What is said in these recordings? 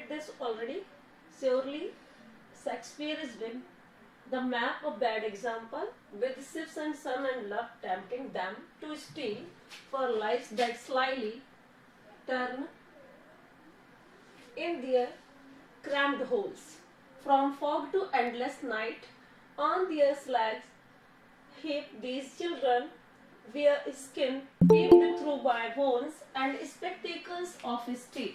read this already. Surely Shakespeare is been the map of bad example, with Sifs and son and love tempting them to steal for lives that slyly turn in their cramped holes. From fog to endless night, on their slabs heap these children wear skin peeped through by bones and spectacles of steel.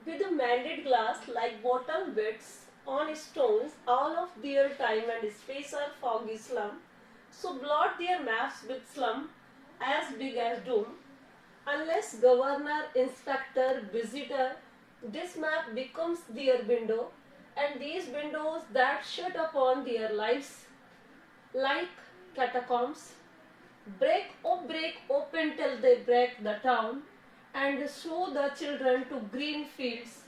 With a mended glass like bottle bits on stones, all of their time and space are foggy slum. So blot their maps with slum as big as doom. Unless governor, inspector, visitor, this map becomes their window, and these windows that shut upon their lives like catacombs break open till they break the town and show the children to green fields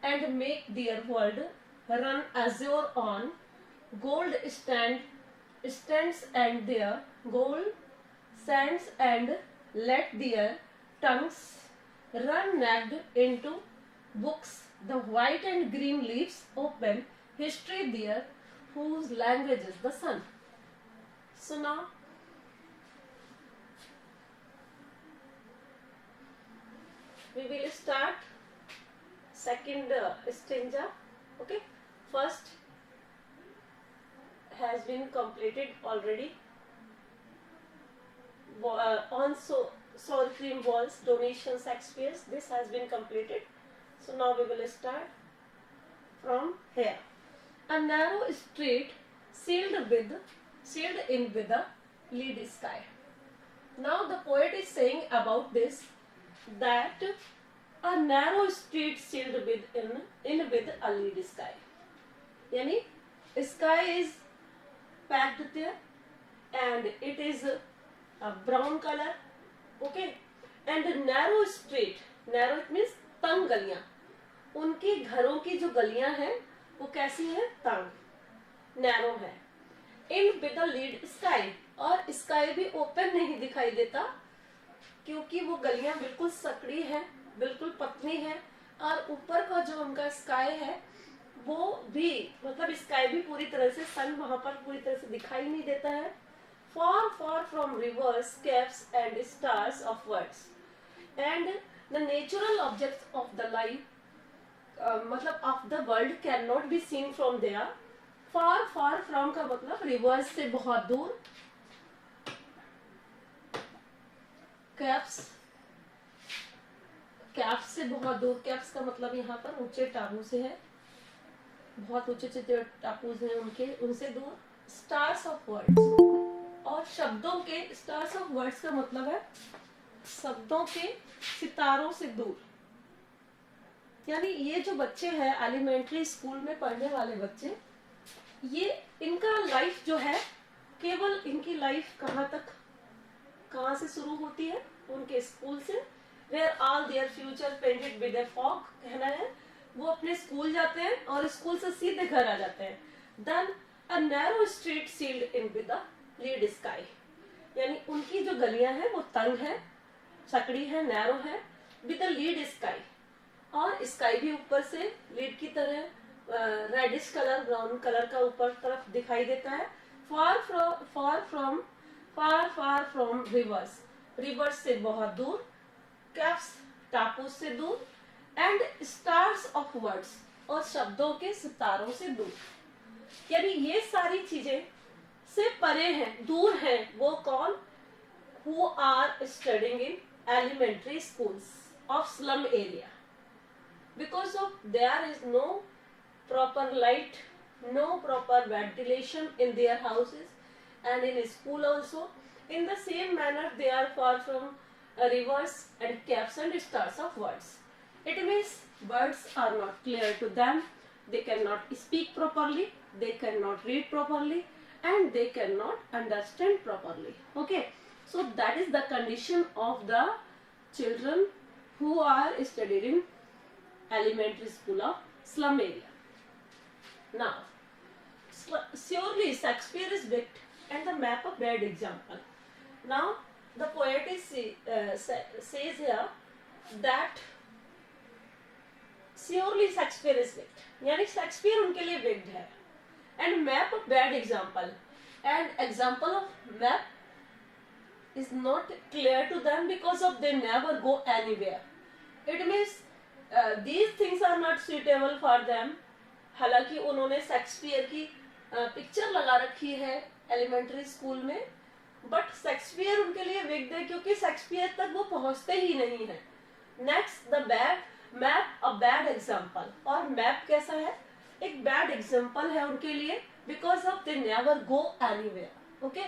and make their world run azure on gold stands and their gold sands, and let their tongues run naked into books, the white and green leaves open history there, whose language is the sun. So now we will start second stanza. Okay, first has been completed already. On sour cream walls, donation Shakespeare's, this has been completed. So now we will start from here. A narrow street sealed in with a lead sky. Now the poet is saying about this, that a narrow street sealed in with a lead sky. Yani sky is packed there and it is a brown color. Okay, and narrow street, narrow it means तंग गलियां, उनके घरों की जो गलियां हैं वो कैसी हैं, तंग, नैरो है. इन विद द लीड स्काई, और स्काई भी ओपन नहीं दिखाई देता क्योंकि वो गलियां बिल्कुल सकड़ी है, बिल्कुल पतली है, और ऊपर का जो उनका स्काई है वो भी, मतलब स्काई भी पूरी तरह से, सन वहां पर पूरी तरह से दिखाई नहीं देता है. Far, far from rivers, caves and stars of words, and the natural objects of the life, मतलब of the world cannot be seen from there. Far, far from का मतलब rivers से बहुत दूर, caves से बहुत दूर, caves का मतलब यहाँ पर ऊंचे टापू से है, बहुत ऊंचे टापूज हैं उनसे दूर. Stars of words, और शब्दों के, स्टार्स ऑफ वर्ड्स का मतलब है शब्दों के सितारों से दूर. यानी ये जो बच्चे हैं एलिमेंट्री स्कूल में पढ़ने वाले बच्चे, ये इनका लाइफ जो है, केवल इनकी लाइफ कहाँ से शुरू होती है, उनके स्कूल से. Where all their future painted with a fog, कहना है वो अपने स्कूल जाते हैं और स्कूल से सीधे घर आ जाते हैं. Then a narrow street sealed in with the lead sky, यानी उनकी जो गलियां हैं वो तंग है, सकड़ी है, नैरो है, विद द लीड स्काई, और स्काई भी ऊपर से लीड की तरह रेडिश कलर, ब्राउन कलर का ऊपर तरफ दिखाई देता है. फार फ्रॉम रिवर्स से बहुत दूर, कैप्स टापू से दूर, एंड स्टार्स ऑफ वर्ड्स, और शब्दों के सितारों से दूर. यानी ये सारी चीजें से परे हैं, दूर हैं. वो कौन? Who are studying in elementary schools of slum area, because of there is no proper light, no proper ventilation in their houses and in school also. In the same manner, they are far from rivers and caves and stars of words. It means words are not clear to them. They cannot speak properly, they cannot read properly, and they cannot understand properly. Okay, so that is the condition of the children who are studied in elementary school of slum area. Now, surely Shakespeare is wicked and the map a bad example. Now the poet is says here that surely Shakespeare is wicked, यानी Shakespeare उनके लिए wicked है, and map a bad example, and example of map is not clear to them because of they never go anywhere. It means these things are not suitable for them. हालांकि उन्होंने Shakespeare की picture लगा रखी है elementary school में, but Shakespeare उनके लिए विग्ड है क्योंकि शेक्सपियर तक वो पहुंचते ही नहीं है. Next the bad map a bad example, और मैप कैसा है, एक बैड एग्जाम्पल है उनके लिए because of they never go anywhere. Okay,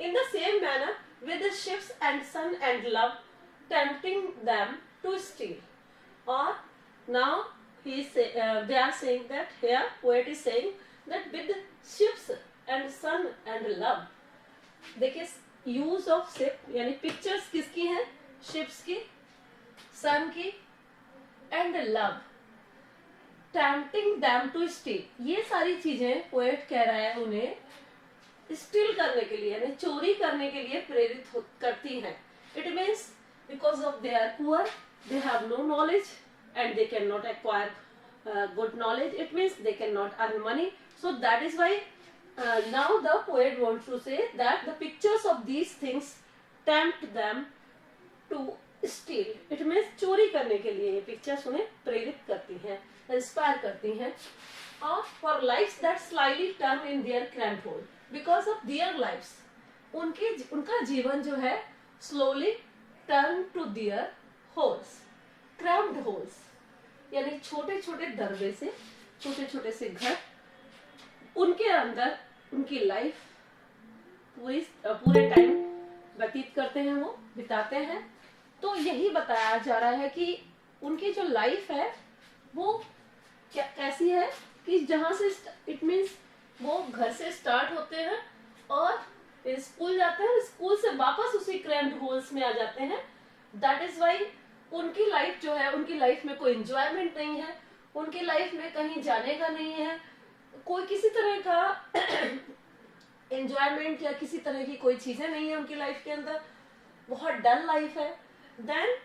in the same manner with ships and sun and love tempting them to steal. और now they are saying that here poet is saying that with ships and sun and love. देखिए use of ship यानी pictures किसकी हैं, ships की, sun की, and love, tempting them to steal. ये सारी चीजें पोएट कह रहा है उन्हें स्टील करने के लिए यानी चोरी करने के लिए प्रेरित करती हैं. It means because of they are poor, they have no knowledge and they cannot acquire good knowledge. It means they cannot earn money. So that is why now the poet wants to say that the pictures of these things tempt them to steal. It means चोरी करने के लिए ये pictures उन्हें प्रेरित करती हैं, inspire करती हैं. और for lives that slyly turn in their cramped hole because of their lives. उनका जीवन जो है slowly turn to their holes. Crammed holes यानी छोटे छोटे दरवाजे, छोटे छोटे से घर, उनके अंदर उनकी लाइफ पूरे टाइम व्यतीत करते हैं, वो बिताते हैं. तो यही बताया जा रहा है कि उनकी जो लाइफ है वो कैसी है कि जहां से इट मीन्स वो घर से स्टार्ट होते हैं और स्कूल जाते हैं, स्कूल से वापस उसी क्रैम्ड होल्स में आ जाते हैं. दैट इज वाई उनकी लाइफ जो है, उनकी लाइफ में कोई एंजॉयमेंट नहीं है, उनकी लाइफ में कहीं जाने का नहीं है, कोई किसी तरह का एंजॉयमेंट या किसी तरह की कोई चीजें नहीं है उनकी लाइफ के अंदर, बहुत डल लाइफ है. देन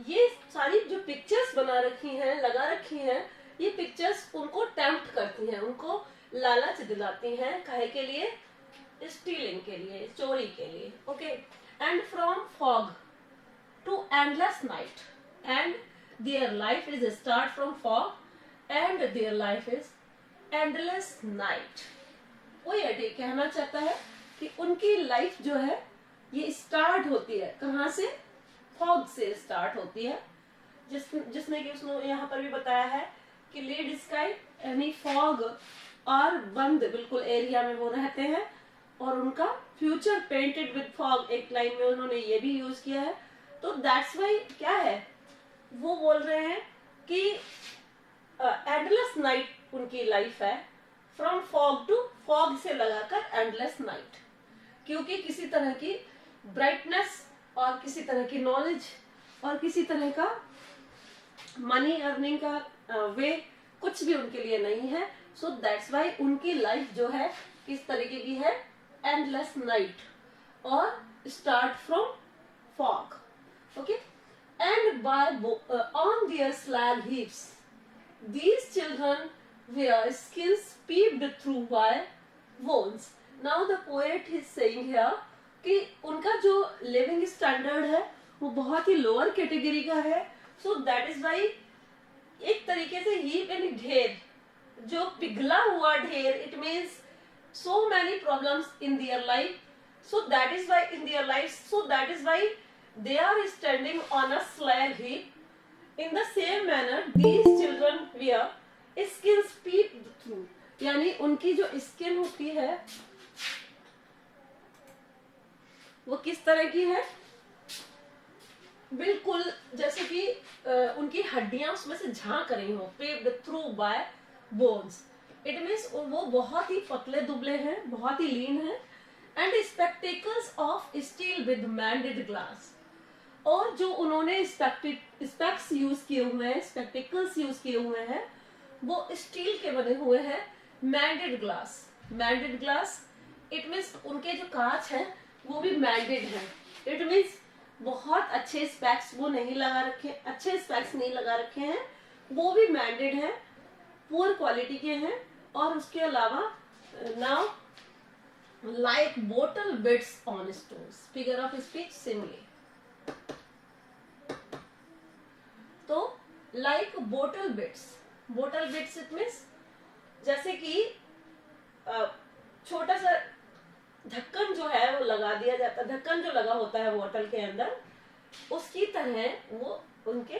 ये सारी जो पिक्चर्स बना रखी हैं, लगा रखी हैं, ये पिक्चर्स उनको टेम्प्ट करती हैं, उनको लालच दिलाती हैं, काहे के लिए, स्टीलिंग के लिए, चोरी के लिए. Okay, and from fog to endless night, and their life is start from fog and their life is endless night. वो ये कहना चाहता है कि उनकी लाइफ जो है ये स्टार्ट होती है कहाँ से, फॉग से स्टार्ट होती है, जिसने कि उसने यहाँ पर भी बताया है कि लीड स्काई यानी फॉग और बंद बिल्कुल एरिया में वो रहते हैं, और उनका फ्यूचर पेंटेड विद फॉग, एक लाइन में उन्होंने ये भी यूज किया है. तो दैट्स वाई क्या है, वो बोल रहे हैं कि एंडलेस नाइट उनकी लाइफ है, फ्रॉम फॉग टू फॉग से लगाकर एंडलेस नाइट, क्योंकि किसी तरह की ब्राइटनेस और किसी तरह की नॉलेज और किसी तरह का मनी अर्निंग का वे कुछ भी उनके लिए नहीं है. सो दैट्स वाई उनकी लाइफ जो है किस तरीके की है, एंडलेस नाइट और start from fog. Okay, and on their slag heaps these children wear skins peeped through by wounds. Now the poet is saying here कि उनका जो लिविंग स्टैंडर्ड है वो बहुत ही लोअर कैटेगरी का है. सो दैट इज वाई एक तरीके से हीप यानी ढेर, जो पिघला हुआ ढेर, it means so many problems in their life. So that is why in their lives, so that is why they are standing on a slag heap. In the same manner, these children wear skins peeped through. यानी उनकी जो skin होती है वो किस तरह की है, बिल्कुल जैसे कि उनकी हड्डियां उसमें से झांक रही हो, पेप्ड through bye bones. It means वो बहुत ही पतले दुबले हैं, बहुत ही लीन हैं. And spectacles of steel with mended glass, और जो उन्होंने स्पेक्स यूज किए हुए हैं, स्पेक्टेकल्स यूज किए हुए हैं, वो स्टील के बने हुए हैं, मैंडेड ग्लास. मैंडेड ग्लास, इट मीन्स उनके जो कांच है वो भी मैंडेड है। इट मीन्स बहुत अच्छे स्पेक्स वो नहीं लगा रखे, अच्छे स्पेक्स नहीं लगा रखे हैं, वो भी मैंडेड है, पुअर क्वालिटी के हैं। और उसके अलावा now like bottle bits on stones, figure of speech simile. तो like bottle bits, bottle bits it means जैसे कि छोटा सा ढक्कन जो है वो लगा दिया जाता है, ढक्कन जो लगा होता है बोतल के अंदर, उसकी तरह वो उनके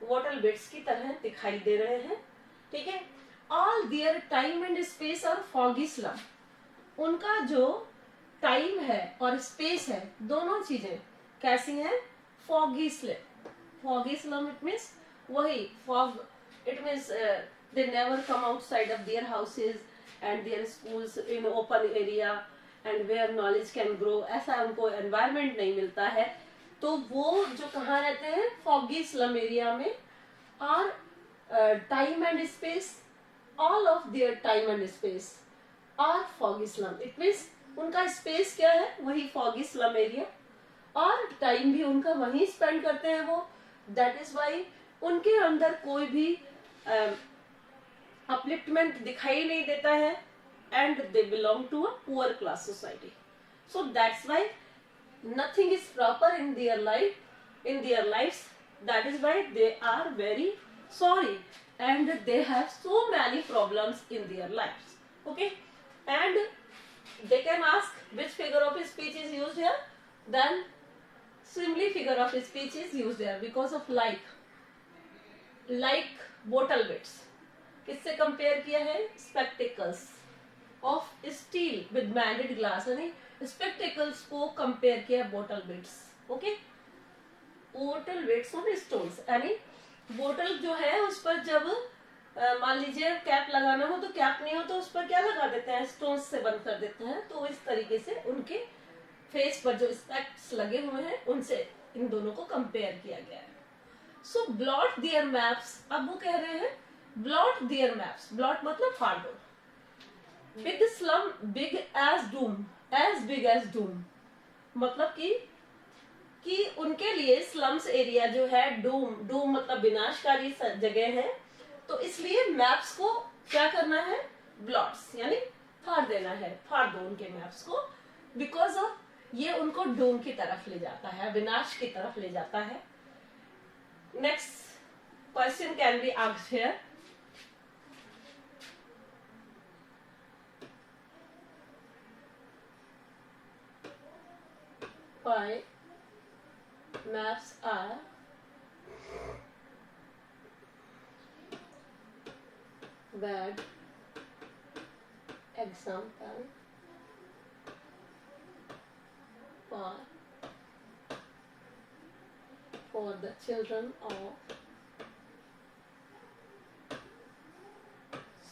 बोटल बिट्स की तरह दिखाई दे रहे हैं। ठीक है। All their time and space और फॉगी स्लम, उनका जो टाइम है और स्पेस है दोनों चीजें कैसी हैं? Foggy slum, foggy slum it means वही fog, it means they never come outside of their houses and their schools in open area and where knowledge can grow, ऐसा उनको environment नहीं मिलता है। तो वो जो कहाँ रहते हैं? foggy slum area में। और time and space, all of their time and space are foggy slum, it means उनका space क्या है? वही foggy slum area, और टाइम भी उनका वहीं स्पेंड करते हैं वो। दैट इज वाई उनके अंदर कोई भी अपलिफ्टमेंट दिखाई नहीं देता है, and they belong to a poor class society. So that's why nothing is proper in their life, in their lives. That is why they are very sorry and they have so many problems in their lives. Okay, and they can ask which figure of speech is used here. Then simile figure of speech is used here because of like bottle bits. किससे compare किया है? Spectacles of steel with mended glass, यानी spectacles को compare किया bottle bits. Okay, bottle bits on stones, यानी बोतल जो है उस पर जब मान लीजिए कैप लगाना हो तो कैप नहीं हो तो उस पर क्या लगा देते हैं? स्टोन्स से बंद कर देते हैं। तो इस तरीके से उनके फेस पर जो स्पेक्ट्स लगे हुए हैं उनसे इन दोनों को कंपेयर किया गया है। सो ब्लॉट देयर मैप्स, अब वो कह रहे हैं ब्लॉट देयर मैप्स, ब्लॉट मतलब फाड़ दो। Big slum big as doom, as big as doom, मतलब कि उनके लिए स्लम्स एरिया जो है डूम, डूम मतलब विनाशकारी जगह है, तो इसलिए मैप्स को क्या करना है? ब्लॉट्स यानी फाड़ देना है, फाड़ दो उनके मैप्स को, बिकॉज ऑफ ये उनको डूम की तरफ ले जाता है, विनाश की तरफ ले जाता है। Next question can be asked here. Why maps are bad example for the children of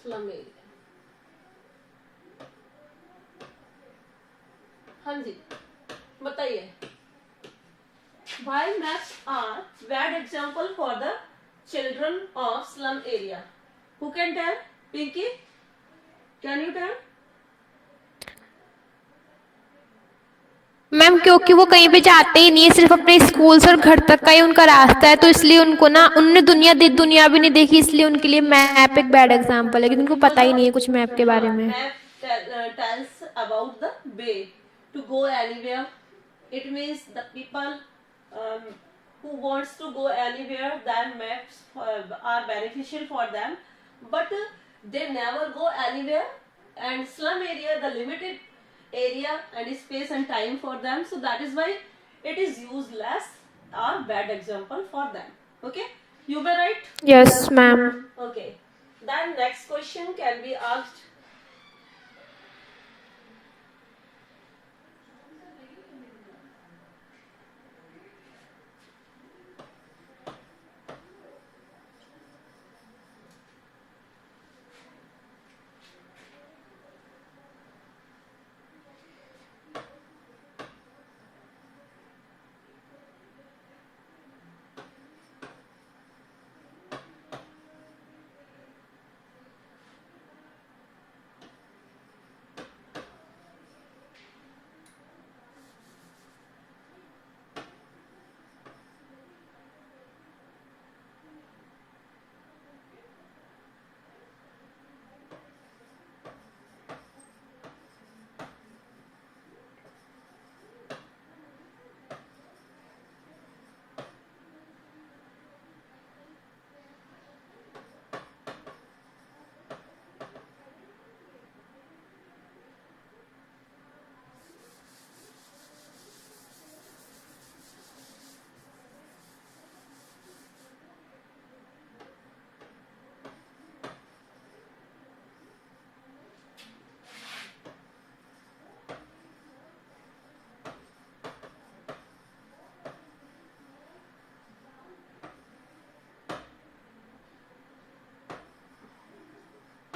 slum area? हाँ जी बताइए। Why maps are bad example for the children of slum area? Who can tell? Pinky, can you tell? Ma'am क्योंकि वो कहीं पे जाते ही नहीं है, सिर्फ अपने स्कूल से और घर तक का ही उनका रास्ता है, तो इसलिए उनको ना, उनने दुनिया भी नहीं देखी, इसलिए उनके लिए मैप एक बैड एग्जांपल है, क्योंकि उनको पता ही नहीं है कुछ मैप के बारे में। Map tells about the way to go anywhere. It means the people who wants to go anywhere, then maps are beneficial for them, but they never go anywhere, and slum area the limited area and space and time for them, so that is why it is useless or bad example for them. Okay, you were right. Yes ma'am. Okay, then next question can be asked.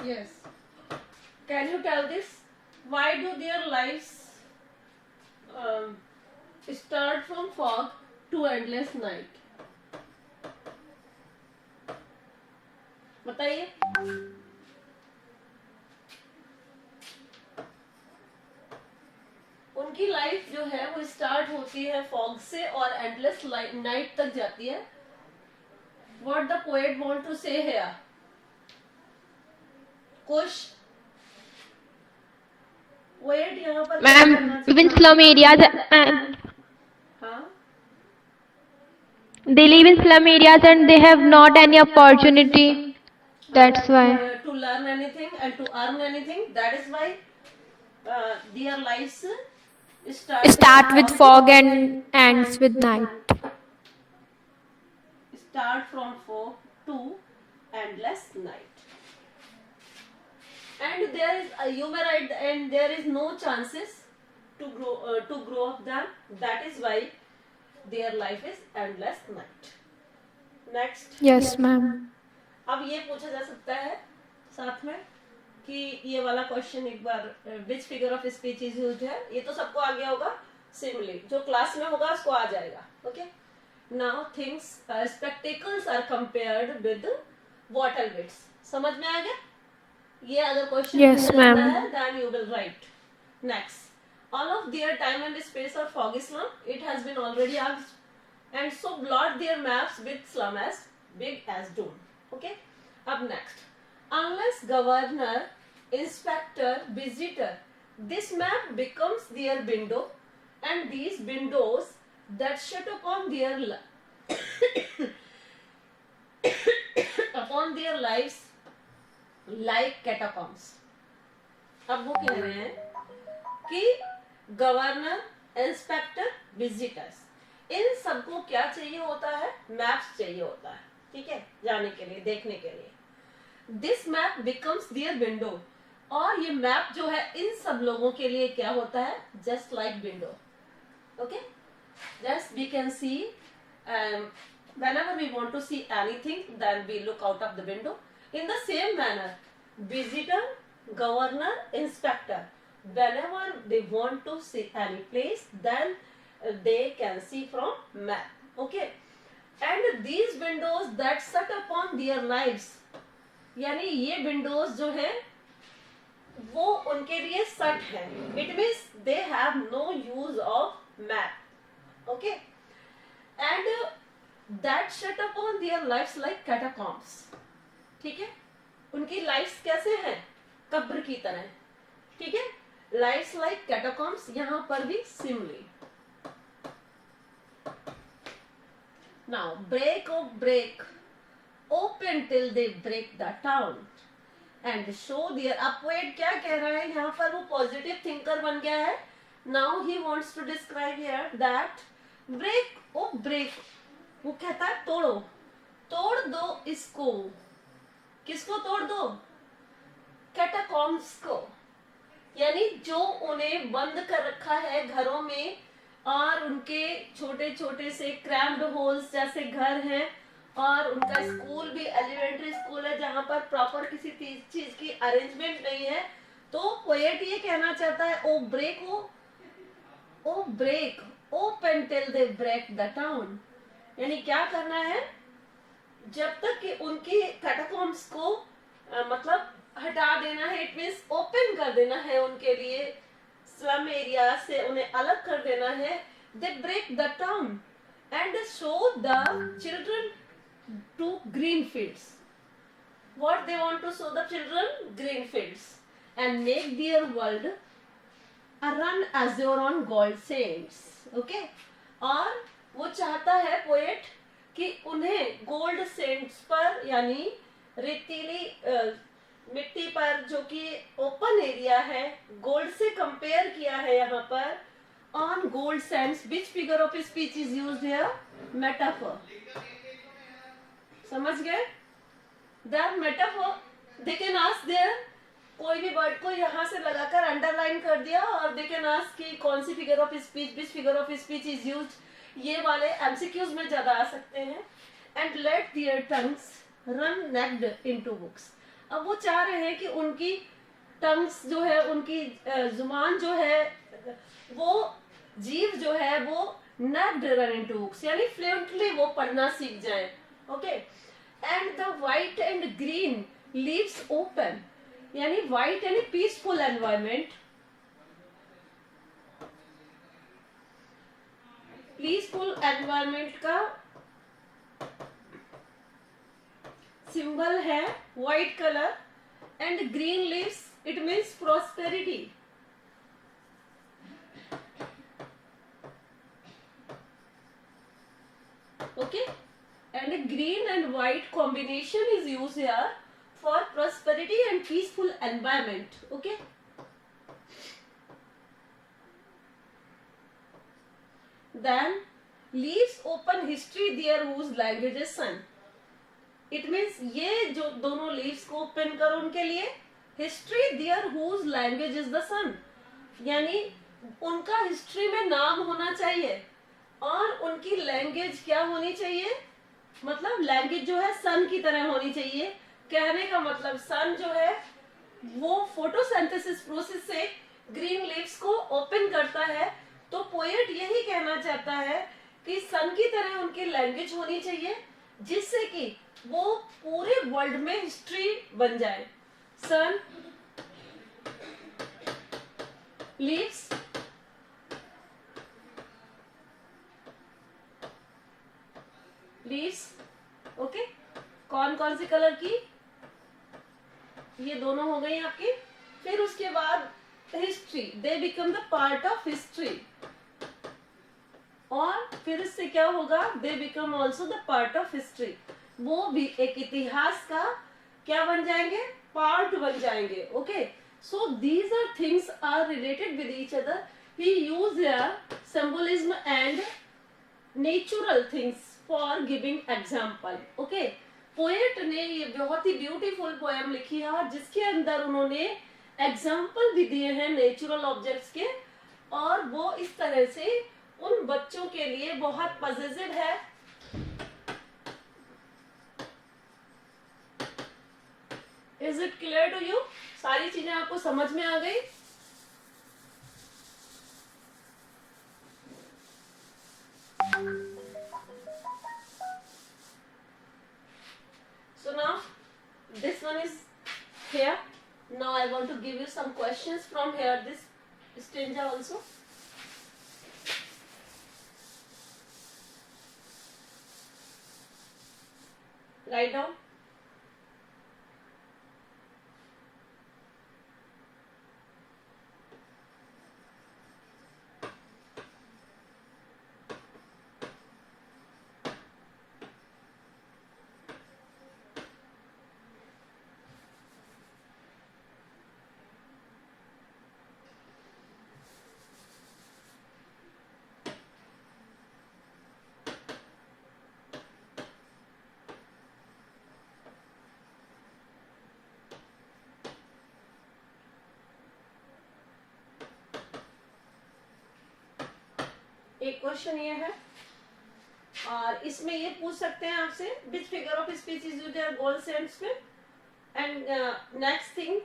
Yes. Can you tell this? Why do their lives start from fog to endless night? बताइए. उनकी life जो है वो start होती है fog से और endless night तक जाती है. What the poet want to say here? कुछ पोएट यहाँ पर ma'am live in slum areas and हाँ they live in slum areas and they have not any opportunity. That's why. To learn anything and to earn anything. That is why their lives Start with fog and ends with night. Start from fog to endless night. And there is you may write, and there is no chances to grow up them. That is why their life is endless night. Next. Yes, ma'am. अब ये पूछा जा सकता है साथ में कि ये वाला क्वेश्चन एक बार which figure of speech is used है. ये तो सबको आ गया होगा. सिमिली जो क्लास में होगा उसको आ जाएगा. Okay. Now things spectacles are compared with what helmets. समझ में आ गया? ये अगर क्वेश्चन Yes, ma'am. है then you will write. Next. All of their time and space are foggy slum. It has been already asked. And so blot their maps with slum as big as doom. Okay. Up next. Unless governor, inspector, visitor, this map becomes their window, and these windows that shut upon their upon their lives like catacombs. अब वो कह रहे हैं कि governor, inspector, visitors, इन सबको क्या चाहिए होता है? मैप्स चाहिए होता है. ठीक है, जाने के लिए, देखने के लिए. This map becomes their window. और ये मैप जो है इन सब लोगों के लिए क्या होता है? Just like window. Okay. Just we can see whenever we want to see anything, then we look out of the window. In the same manner, visitor, governor, inspector, whenever they want to see any place, then they can see from map. Okay. And these windows that shut upon their lives, यानी ये Windows जो है वो उनके लिए सट है. It means they have no use of map. Okay. And that shut upon their lives like catacombs. ठीक है. उनकी लाइफ्स कैसे हैं? कब्र की तरह. ठीक है. Lives like catacombs. यहां पर भी simile. Now break off break open till they break the town and show their. अब पोएट क्या कह रहा है यहाँ पर? वो पॉजिटिव थिंकर बन गया है. Now he wants to describe here that break O break. वो कहता है तोड़ो, तोड़ दो इसको. किसको तोड़ दो? कैटाकॉम्ब्स को. यानी जो उन्हें बंद कर रखा है घरों में, और उनके छोटे छोटे से क्रैम्ड होल्स जैसे घर हैं, और उनका स्कूल भी एलिमेंट्री स्कूल है जहां पर प्रॉपर किसी चीज की अरेंजमेंट नहीं है. तो पोएट ये कहना चाहता है O break, O break open till they break the town. यानी क्या करना है? जब तक कि उनकी कैटाकॉम्ब्स को मतलब हटा देना है. इट मीन्स ओपन कर देना है उनके लिए. स्लम एरिया से उन्हें अलग कर देना है. They break the town and show the children to green fields. What they want to show the children? Green fields. And make their world a run azure on gold sands. Okay. और वो चाहता है poet कि उन्हें gold sends पर, यानी रेतीली मिट्टी पर जो कि ओपन एरिया है, गोल्ड से कंपेयर किया है यहाँ पर. On gold sands. Which figure of speech is used here? Metaphor. समझ गए? That metaphor they can ask there. कोई भी वर्ड को यहाँ से लगाकर अंडरलाइन कर दिया और दे कैन आस्क कि कौन सी figure of speech, which figure of speech is used. ये वाले एमसीक्यूज में ज्यादा आ सकते हैं. And let their tongues run naked into books. अब वो चाह रहे हैं कि उनकी टंग्स जो है, उनकी जुबान जो है, वो जीव जो है वो नैप्ड रन इनटू बुक्स, यानी फ्लुएंटली वो पढ़ना सीख जाए. Okay. And the white and green leaves open, यानी व्हाइट यानी पीसफुल एनवायरमेंट. पीसफुल एनवायरमेंट का सिंबल है white colour and green leaves, it means prosperity. Okay, and a green and white combination is used here for prosperity and peaceful environment. Okay. Then leaves open history there whose language is sun. It means ये जो दोनों leaves को open करो उनके लिए history there whose language is the sun, यानी उनका history में नाम होना चाहिए और उनकी लैंग्वेज क्या होनी चाहिए, मतलब लैंग्वेज जो है सन की तरह होनी चाहिए. कहने का मतलब सन जो है वो फोटोसिंथेसिस प्रोसेस से ग्रीन लीव्स को ओपन करता है. तो पोएट यही कहना चाहता है कि सन की तरह उनकी लैंग्वेज होनी चाहिए जिससे कि वो पूरे वर्ल्ड में हिस्ट्री बन जाए. सन लीव्स लीव्स. ओके. कौन कौन सी कलर की, ये दोनों हो गई आपकी. फिर उसके बाद history, they become the part of history. और फिर इससे क्या होगा, they become also the part of history. वो भी एक इतिहास का क्या बन जाएंगे, पार्ट बन जाएंगे. Okay. So these are things are related with each other. He use here symbolism and natural things for giving example. Okay. Poet ने ये बहुत ही ब्यूटीफुल पोएम लिखी है और जिसके अंदर उन्होंने एग्जाम्पल भी दिए हैं नेचुरल ऑब्जेक्ट्स के, और वो इस तरह से उन बच्चों के लिए बहुत पॉजिटिव है. Is it clear to you? सारी चीजें आपको समझ में आ गई? So now this one is here. Now I want to give you some questions from here, this stanza also. Write down. एक क्वेश्चन ये है और इसमें ये पूछ सकते हैं आपसे, विच figure of species you there goal sense में. एंड नेक्स्ट थिंग,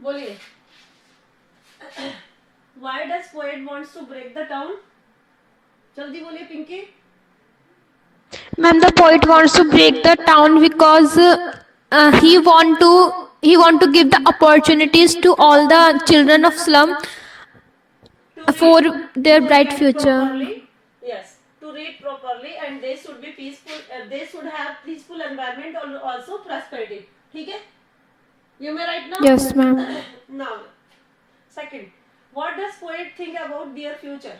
बोलिए. Why does poet wants to break the town? जल्दी बोलिए Pinky. Ma'am, the poet wants to break the town because he want to give the opportunities to all the children of slum for their bright future. Properly. Yes, to read properly and they should be peaceful. They should have peaceful environment or also prosperity. ठीक है? You may write now. Yes, ma'am. Now, second, what does poet think about their future?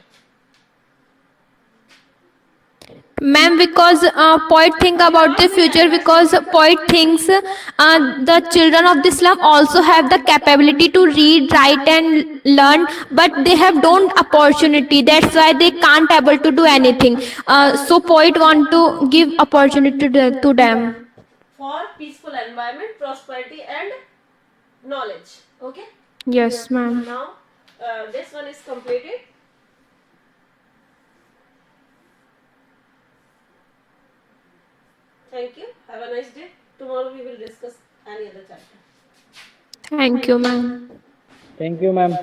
Ma'am, because poet think about the future, because poet thinks the children of the slum also have the capability to read, write and learn, but they have don't opportunity. That's why they can't able to do anything. So poet want to give opportunity to them. For peaceful environment, prosperity and knowledge. Okay. Yes, ma'am. Now this one is completed. Thank you. Have a nice day. Tomorrow we will discuss any other chapter. Thank you, ma'am. Thank you, ma'am.